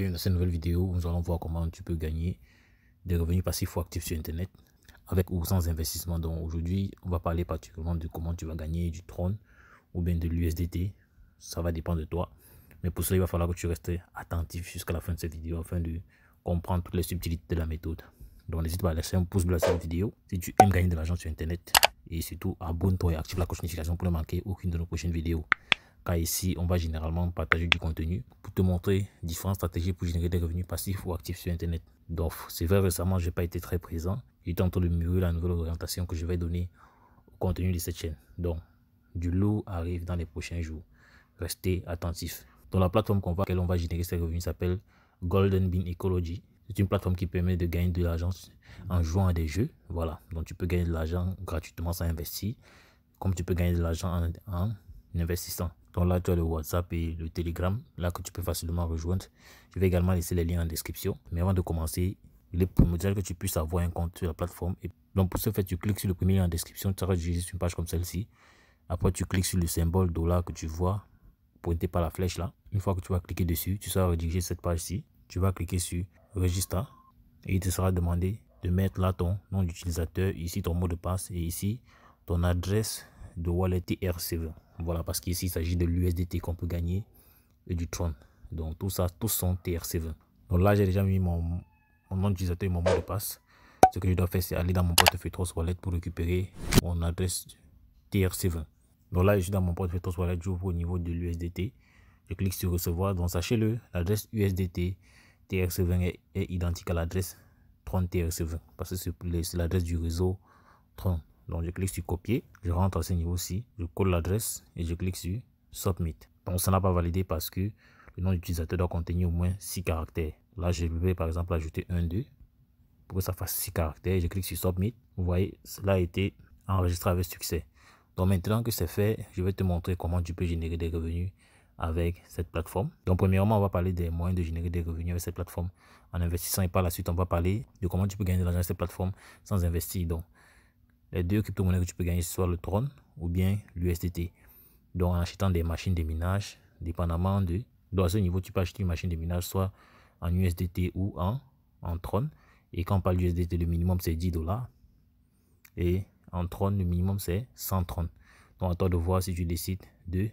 Bienvenue dans cette nouvelle vidéo où nous allons voir comment tu peux gagner des revenus passifs ou actifs sur Internet avec ou sans investissement. Donc aujourd'hui, on va parler particulièrement de comment tu vas gagner du Tron ou bien de l'USDT. Ça va dépendre de toi. Mais pour cela, il va falloir que tu restes attentif jusqu'à la fin de cette vidéo afin de comprendre toutes les subtilités de la méthode. Donc n'hésite pas à laisser un pouce bleu à cette vidéo si tu aimes gagner de l'argent sur Internet. Et surtout, abonne-toi et active la cloche de notification pour ne manquer aucune de nos prochaines vidéos. Car ici, on va généralement partager du contenu pour te montrer différentes stratégies pour générer des revenus passifs ou actifs sur Internet. Donc, c'est vrai, récemment, je n'ai pas été très présent. J'étais en train de mûrir la nouvelle orientation que je vais donner au contenu de cette chaîne. Donc, du lourd arrive dans les prochains jours. Restez attentifs. Donc, la plateforme qu'on laquelle on va générer ces revenus s'appelle Golden Bean Ecology. C'est une plateforme qui permet de gagner de l'argent en jouant à des jeux. Voilà. Donc, tu peux gagner de l'argent gratuitement sans investir, comme tu peux gagner de l'argent en investissant. Donc là, tu as le WhatsApp et le Telegram, là que tu peux facilement rejoindre. Je vais également laisser les liens en description. Mais avant de commencer, il est primordial que tu puisses avoir un compte sur la plateforme. Et donc pour ce fait, tu cliques sur le premier lien en description, tu auras juste une page comme celle-ci. Après, tu cliques sur le symbole dollar que tu vois pointé par la flèche là. Une fois que tu vas cliquer dessus, tu seras rediriger cette page-ci. Tu vas cliquer sur Register et il te sera demandé de mettre là ton nom d'utilisateur, ici ton mot de passe et ici ton adresse de wallet TRC20. Voilà, parce qu'ici il s'agit de l'USDT qu'on peut gagner et du Tron. Donc tout ça, tous sont TRC20. Donc là, j'ai déjà mis mon nom d'utilisateur et mon mot de passe. Ce que je dois faire, c'est aller dans mon portefeuille Trust Wallet pour récupérer mon adresse TRC20. Donc là, je suis dans mon portefeuille Trust Wallet, j'ouvre au niveau de l'USDT. Je clique sur recevoir. Donc sachez-le, l'adresse USDT TRC20 est identique à l'adresse Tron TRC20 parce que c'est l'adresse du réseau Tron. Donc je clique sur copier, je rentre à ce niveau-ci, je colle l'adresse et je clique sur submit. Donc ça n'a pas validé parce que le nom d'utilisateur doit contenir au moins 6 caractères. Là je vais par exemple ajouter 1, 2 pour que ça fasse 6 caractères. Je clique sur submit. Vous voyez, cela a été enregistré avec succès. Donc maintenant que c'est fait, je vais te montrer comment tu peux générer des revenus avec cette plateforme. Donc premièrement, on va parler des moyens de générer des revenus avec cette plateforme en investissant et par la suite, on va parler de comment tu peux gagner de l'argent avec cette plateforme sans investir. Donc les deux crypto-monnaies que tu peux gagner, soit le Tron ou bien l'USDT. Donc en achetant des machines de minage, dépendamment de... Donc à ce niveau, tu peux acheter une machine de minage soit en USDT ou en Tron. Et quand on parle d'USDT, le minimum c'est 10 $. Et en Tron, le minimum c'est 100 Tron. Donc à toi de voir si tu décides de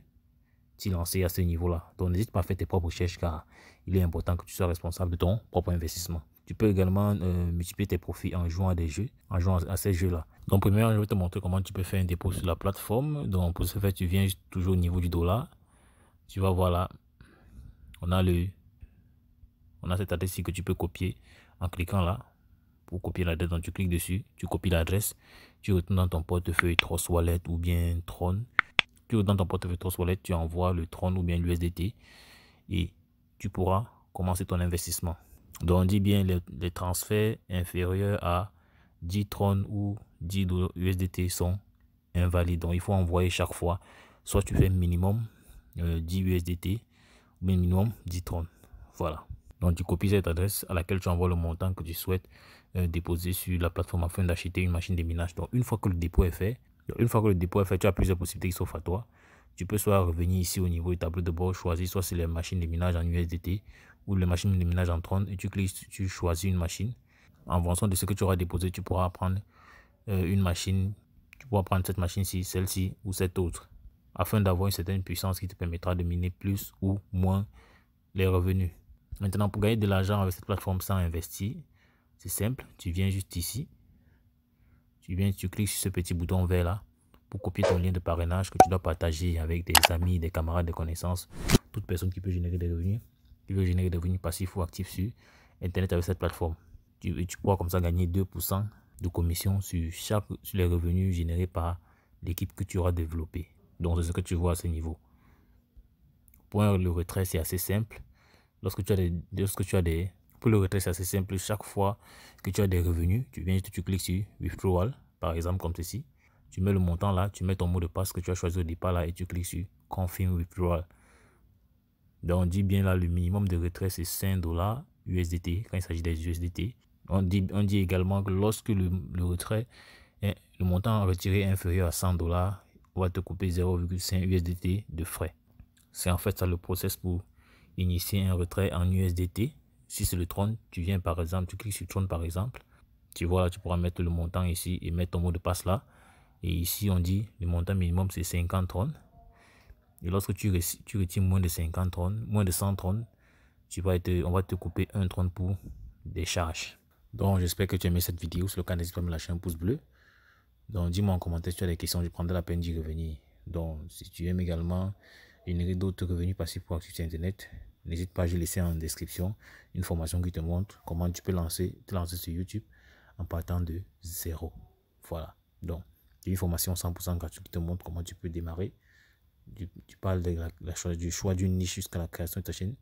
t'y lancer à ce niveau-là. Donc n'hésite pas à faire tes propres recherches car il est important que tu sois responsable de ton propre investissement. Tu peux également multiplier tes profits en jouant à des jeux, en jouant à ces jeux-là. Donc premièrement, je vais te montrer comment tu peux faire un dépôt sur la plateforme. Donc pour ce faire, tu viens toujours au niveau du dollar. Tu vas voir là, on a cette adresse-ci que tu peux copier en cliquant là. Pour copier l'adresse, donc tu cliques dessus, tu copies l'adresse, tu retournes dans ton portefeuille Trust Wallet ou bien Tron. Tu retournes dans ton portefeuille Trust Wallet, tu envoies le Tron ou bien l'USDT et tu pourras commencer ton investissement. Donc on dit bien les transferts inférieurs à 10 Tron ou 10 USDT sont invalides. Donc il faut envoyer chaque fois. Soit tu fais minimum 10 USDT ou minimum 10 Tron. Voilà. Donc tu copies cette adresse à laquelle tu envoies le montant que tu souhaites déposer sur la plateforme afin d'acheter une machine de minage. Donc une fois que le dépôt est fait, tu as plusieurs possibilités qui s'offrent à toi. Tu peux soit revenir ici au niveau du tableau de bord, choisir soit c'est les machines de minage en USDT ou les machines de minage en Tron et tu cliques, tu choisis une machine. En fonction de ce que tu auras déposé, tu pourras prendre une machine. Tu pourras prendre cette machine-ci, celle-ci ou cette autre afin d'avoir une certaine puissance qui te permettra de miner plus ou moins les revenus. Maintenant, pour gagner de l'argent avec cette plateforme sans investir, c'est simple. Tu viens juste ici. Tu cliques sur ce petit bouton vert là pour copier ton lien de parrainage que tu dois partager avec des amis, des camarades, des connaissances, toute personne qui peut générer des revenus, qui veut générer des revenus passifs ou actifs sur Internet avec cette plateforme. Tu pourras comme ça gagner 2% de commission sur les revenus générés par l'équipe que tu auras développée. Donc, c'est ce que tu vois à ce niveau. Pour le retrait, c'est assez simple. Pour le retrait, c'est assez simple. Chaque fois que tu as des revenus, tu cliques sur Withdrawal, par exemple comme ceci. Tu mets le montant là, tu mets ton mot de passe que tu as choisi au départ là et tu cliques sur Confirm Withdrawal. Donc on dit bien là, le minimum de retrait c'est 5 $ USDT quand il s'agit des USDT. On dit également que lorsque le retrait, le montant retiré est inférieur à 100 $, on va te couper 0,5 USDT de frais. C'est en fait ça le process pour initier un retrait en USDT. Si c'est le Tron, tu viens par exemple, tu cliques sur Tron par exemple. Tu vois là, tu pourras mettre le montant ici et mettre ton mot de passe là. Et ici, on dit le montant minimum c'est 50 Tron. Et lorsque tu retires moins de 50 Tron, moins de 100 Tron, on va te couper un Tron pour des charges. Donc, j'espère que tu as aimé cette vidéo. Si le cas, n'hésite pas à me lâcher un pouce bleu. Donc, dis-moi en commentaire si tu as des questions, je prendrai la peine d'y revenir. Donc, si tu aimes également générer d'autres revenus passifs pour activer Internet, n'hésite pas, j'ai laissé en description une formation qui te montre comment tu peux te lancer sur YouTube en partant de zéro. Voilà. Donc, c'est une formation 100% gratuite qui te montre comment tu peux démarrer. Tu parles du choix d'une niche jusqu'à la création de ta chaîne.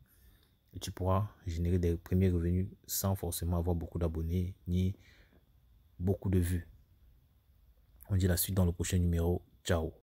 Et tu pourras générer des premiers revenus sans forcément avoir beaucoup d'abonnés ni beaucoup de vues. On dit la suite dans le prochain numéro. Ciao.